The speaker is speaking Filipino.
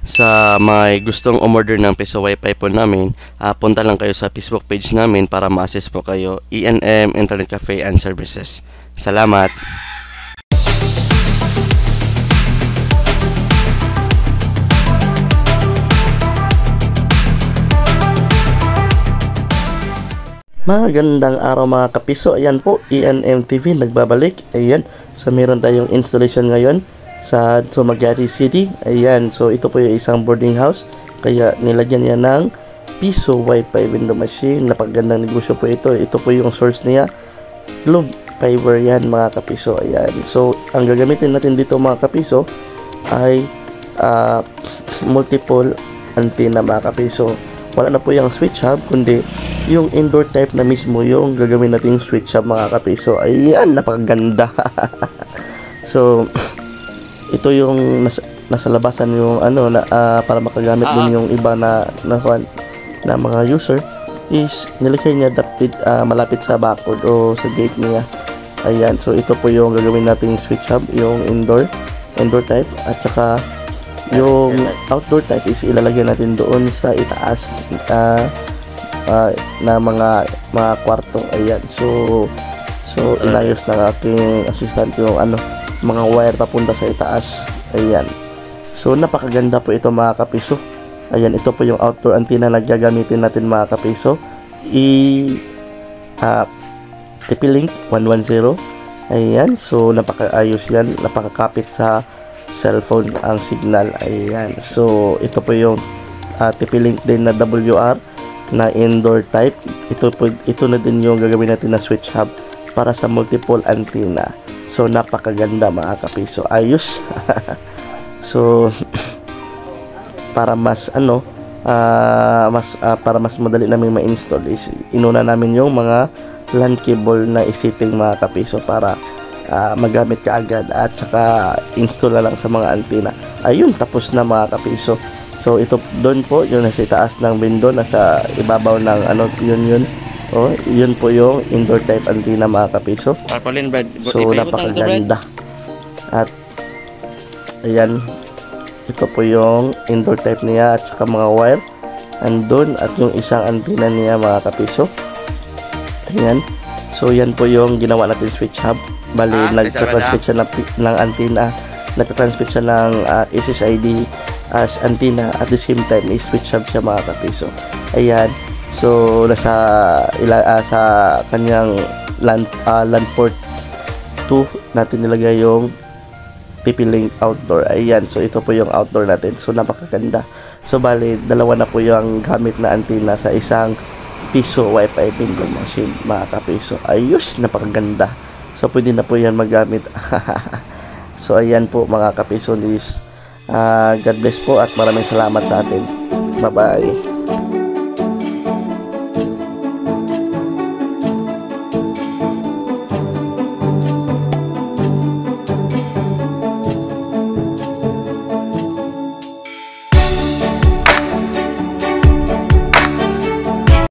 Sa mga gustong umorder ng Piso Wi-Fi po namin, punta lang kayo sa Facebook page namin para ma-assist po kayo. ENM Internet Cafe and Services. Salamat! Magandang araw mga kapiso. Ayan po, ENM TV nagbabalik. Ayan, so meron tayong installation ngayon sa Dumaguete City. Ayan, so ito po yung isang boarding house. Kaya nilagyan niya ng Piso Wi-Fi window machine. Napakagandang negosyo po ito. Ito po yung source niya. Globe Fiber yan mga kapiso. Ayan, so ang gagamitin natin dito mga kapiso ay multiple antenna mga kapiso. Wala na po yung switch hub, kundi yung indoor type na mismo yung gagawin nating switch hub mga kapiso. Ayan, napakaganda. So ito yung nasa labasan yung ano na para makagamit din yung iba na mga user is nilagay niya dapat malapit sa barcode o sa gate niya. Ayan, so ito po yung gagawin nating switch hub, yung indoor type, at saka yung outdoor type is ilalagay natin doon sa itaas na mga kwarto. Ayan, so inayos ng aking assistant yung mga wire papunta sa itaas. Ayan, so napakaganda po ito mga kapiso. Ayan, ito po yung outdoor antenna na gagamitin natin mga kapiso. TP-Link 110. Ayan, so napakaayos yan, napakakapit sa cellphone ang signal. Ayan, so ito po yung TP-Link din na WR na indoor type. Ito na din yung gagawin natin na switch hub para sa multiple antenna. So napakaganda mga kapiso, ayos. So para mas para mas madali namin ma-install is inuna namin yung mga LAN cable na isiting mga kapiso para magamit ka agad, at saka install na lang sa mga antenna. Ayun, tapos na mga kapiso. So ito doon po yung nasa itaas ng window, nasa ibabaw ng yun yun po yung indoor type antenna mga kapiso. So napakaganda. At ayan, ito po yung indoor type niya at saka mga wire andun, at yung isang antenna niya mga kapiso. Ayan, so yan po yung ginawa natin switch hub. Bali, nagtatransmit siya ng antenna, nagtatransmit siya ng SSID as antenna, at the same time i-switch hub siya mga kapiso. Ayan, so nasa sa kanyang LAN port 2 natin nilagay yung TP-Link outdoor. Ayan, so ito po yung outdoor natin. So napakaganda. So bali, dalawa na po yung gamit na antenna sa isang Piso Wi-Fi window machine mga kapiso. Ayos, napakaganda. So pwede na po yan magamit. So ayan po mga kapiso, God bless po at maraming salamat sa atin. Bye bye.